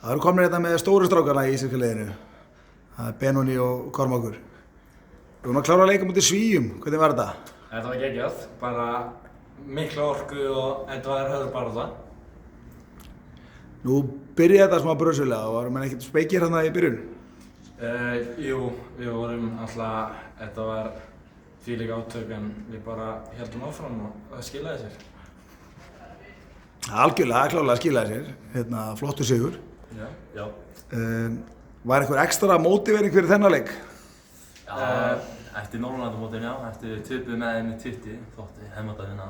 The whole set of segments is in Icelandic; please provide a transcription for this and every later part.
Það eru komnir hérna með stóru strákana í íslenska liðinu. Það er Benóni og Kormákur. Við vorum að klára að leika mútið Svíum. Hvernig var þetta? Þetta var geggjað. Bara mikla orku og þetta var höfðbaráttu. Nú byrjaði þetta smá brösulega og varum ekkert speikir hérna í byrjun. Jú, við vorum alltaf, þetta var þvílík átök en við bara héldum áfram og það skilaði sér. Algjörlega, klárlega skilaði sér. Flottur sigur. Já. Var einhver ekstra mótivering fyrir þennan leik? Já, eftir Norrlandamótinu, já, eftir töpuð með þeim í 20, þótti heimadavinna,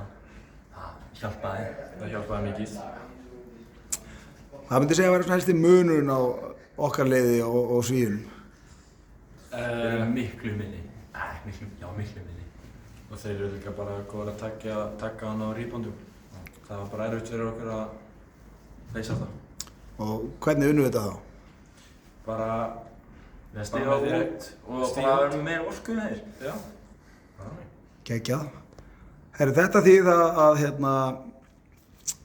það hjálpaði. Það hjálpaði mikið. Hvað myndi segja að vera svona helsti munurinn á okkar liði og Svíunum? Þeir eru miklu minni. Miklu minni. Og þeir eru líka bara góðir að taka hann á reboundum. Það var bara erfitt fyrir okkur að leysa það. Og hvernig unnum við þetta þá? Bara við stíga út og bara vera meira orku með þeir. Já. Geggjað. Herri, þetta þýðir að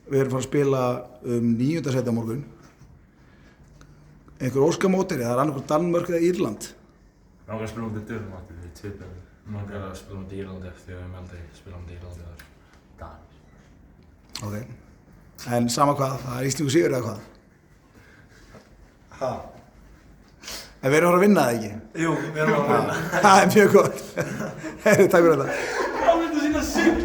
við erum fara að spila 9. sæti á morgun. Einhver óskamóteri, það er annarkvort Danmörk eða Írland. Við langar að spila um til Dölum aftur við töpum. Við langar að spila um til Írlandi eftir því að við höfum aldrei spilað um til Írlandi þar. Danir. Ok. En sama hvað, það er Íslingur sigur eða hvað? Ha? En við erum að fara að vinna það ekki? Jú, við erum að vinna. Það er mjög gott. Herri, takk fyrir þetta. Hvað myndu sína sigla?